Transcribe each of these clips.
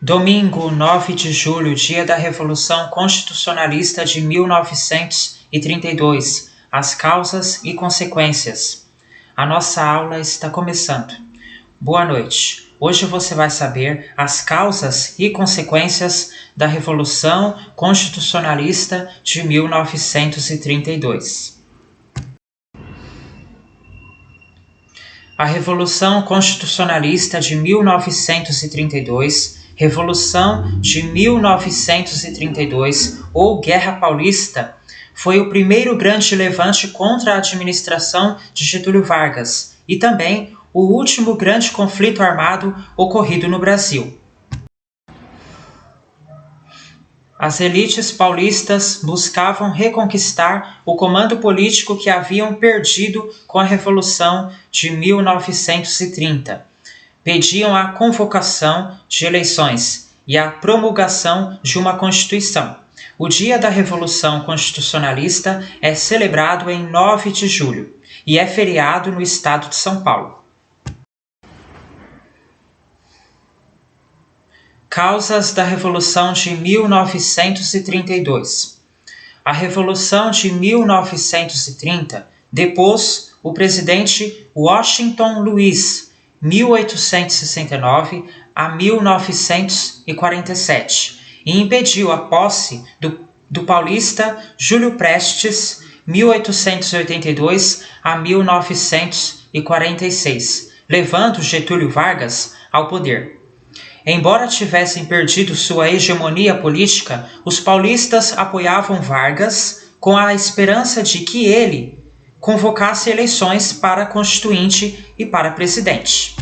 Domingo, 9 de julho, dia da Revolução Constitucionalista de 1932. As causas e consequências. A nossa aula está começando. Boa noite. Hoje você vai saber as causas e consequências da Revolução Constitucionalista de 1932. A Revolução Constitucionalista de 1932, Revolução de 1932 ou Guerra Paulista, foi o primeiro grande levante contra a administração de Getúlio Vargas e também o último grande conflito armado ocorrido no Brasil. As elites paulistas buscavam reconquistar o comando político que haviam perdido com a Revolução de 1930. Pediam a convocação de eleições e a promulgação de uma Constituição. O dia da Revolução Constitucionalista é celebrado em 9 de julho e é feriado no estado de São Paulo. Causas da Revolução de 1932. A Revolução de 1930 depôs o presidente Washington Luiz, 1869 a 1947, e impediu a posse do paulista Júlio Prestes, 1882 a 1946, levando Getúlio Vargas ao poder. Embora tivessem perdido sua hegemonia política, os paulistas apoiavam Vargas com a esperança de que ele convocasse eleições para constituinte e para presidente.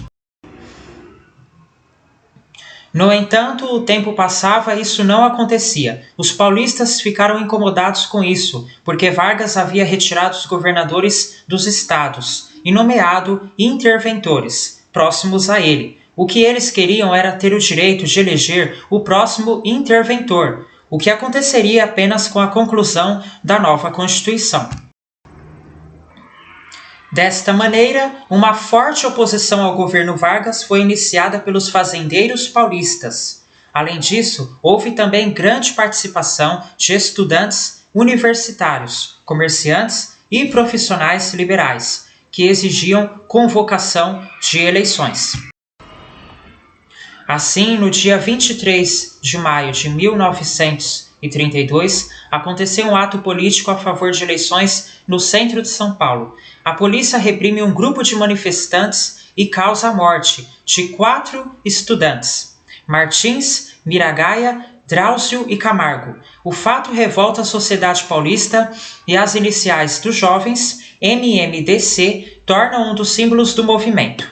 No entanto, o tempo passava e isso não acontecia. Os paulistas ficaram incomodados com isso, porque Vargas havia retirado os governadores dos estados e nomeado interventores próximos a ele. O que eles queriam era ter o direito de eleger o próximo interventor, o que aconteceria apenas com a conclusão da nova Constituição. Desta maneira, uma forte oposição ao governo Vargas foi iniciada pelos fazendeiros paulistas. Além disso, houve também grande participação de estudantes universitários, comerciantes e profissionais liberais, que exigiam convocação de eleições. Assim, no dia 23 de maio de 1932, aconteceu um ato político a favor de eleições no centro de São Paulo. A polícia reprime um grupo de manifestantes e causa a morte de 4 estudantes: Martins, Miragaia, Drauzio e Camargo. O fato revolta a sociedade paulista e as iniciais dos jovens, MMDC, tornam um dos símbolos do movimento.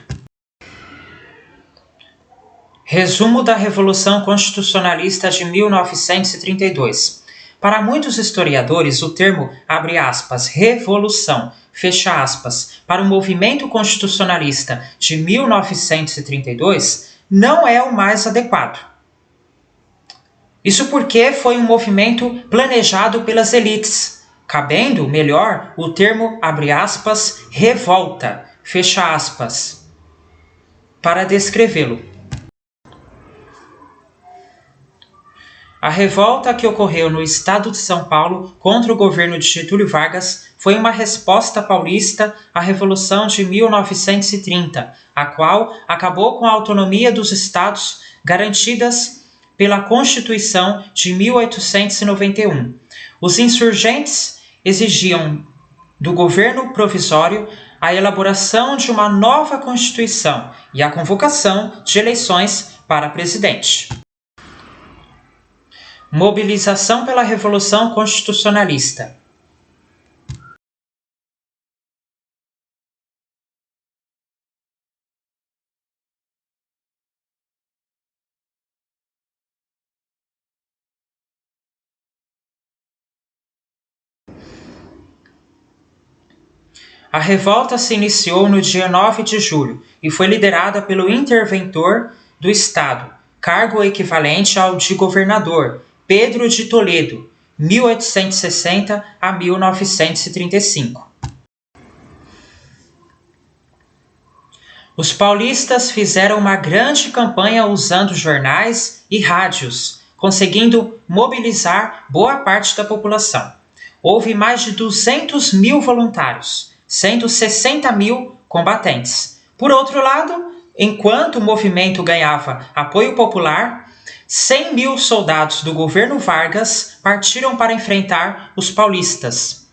Resumo da Revolução Constitucionalista de 1932. Para muitos historiadores, o termo, abre aspas, revolução, fecha aspas, para o movimento constitucionalista de 1932 não é o mais adequado. Isso porque foi um movimento planejado pelas elites, cabendo melhor o termo, abre aspas, revolta, fecha aspas, para descrevê-lo. A revolta que ocorreu no estado de São Paulo contra o governo de Getúlio Vargas foi uma resposta paulista à Revolução de 1930, a qual acabou com a autonomia dos estados garantidas pela Constituição de 1891. Os insurgentes exigiam do governo provisório a elaboração de uma nova Constituição e a convocação de eleições para presidente. Mobilização pela Revolução Constitucionalista. A revolta se iniciou no dia 9 de julho e foi liderada pelo interventor do Estado, cargo equivalente ao de governador, Pedro de Toledo, 1860 a 1935. Os paulistas fizeram uma grande campanha usando jornais e rádios, conseguindo mobilizar boa parte da população. Houve mais de 200 mil voluntários, sendo 60 mil combatentes. Por outro lado, enquanto o movimento ganhava apoio popular, 100 mil soldados do governo Vargas partiram para enfrentar os paulistas.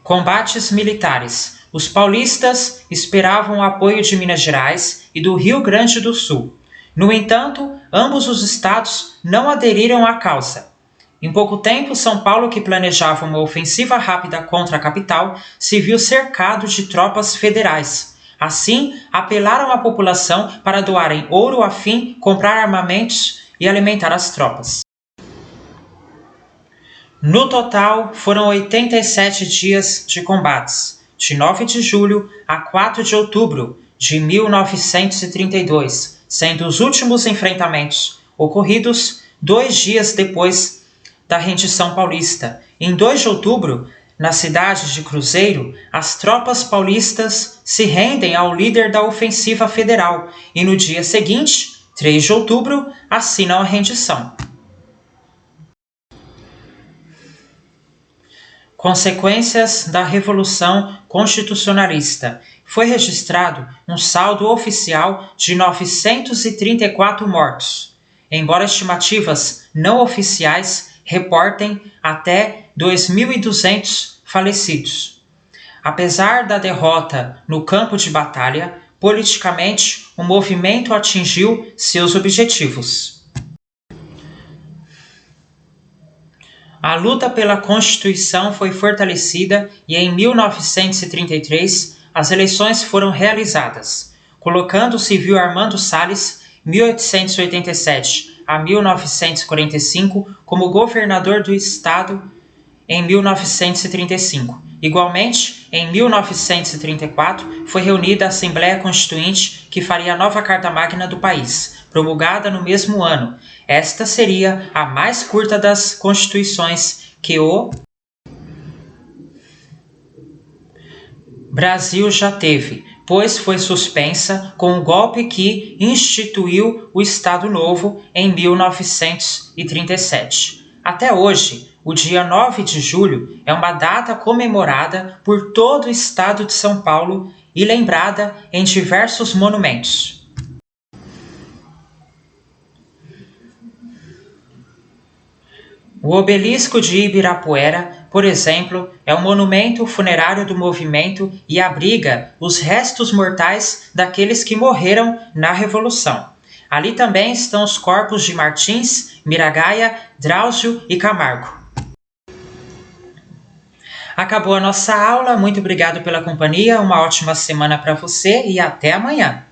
Combates militares. Os paulistas esperavam o apoio de Minas Gerais e do Rio Grande do Sul. No entanto, ambos os estados não aderiram à causa. Em pouco tempo, São Paulo, que planejava uma ofensiva rápida contra a capital, se viu cercado de tropas federais. Assim, apelaram à população para doarem ouro a fim, comprar armamentos e alimentar as tropas. No total, foram 87 dias de combates, de 9 de julho a 4 de outubro de 1932, sendo os últimos enfrentamentos ocorridos 2 dias depois da rendição paulista. Em 2 de outubro, na cidade de Cruzeiro, as tropas paulistas se rendem ao líder da ofensiva federal e no dia seguinte, 3 de outubro, assinam a rendição. Consequências da Revolução Constitucionalista. Foi registrado um saldo oficial de 934 mortos, embora estimativas não oficiais reportem até 2.200 falecidos. Apesar da derrota no campo de batalha, politicamente o movimento atingiu seus objetivos. A luta pela Constituição foi fortalecida e em 1933 as eleições foram realizadas, colocando o civil Armando Salles, 1887 a 1945, como governador do estado em 1935. Igualmente, em 1934, foi reunida a Assembleia Constituinte que faria a nova Carta Magna do país, promulgada no mesmo ano. Esta seria a mais curta das constituições que o Brasil já teve, pois foi suspensa com o golpe que instituiu o Estado Novo em 1937. Até hoje, o dia 9 de julho é uma data comemorada por todo o estado de São Paulo e lembrada em diversos monumentos. O Obelisco de Ibirapuera, por exemplo, é um monumento funerário do movimento e abriga os restos mortais daqueles que morreram na Revolução. Ali também estão os corpos de Martins, Miragaia, Drauzio e Camargo. Acabou a nossa aula, muito obrigado pela companhia, uma ótima semana para você e até amanhã!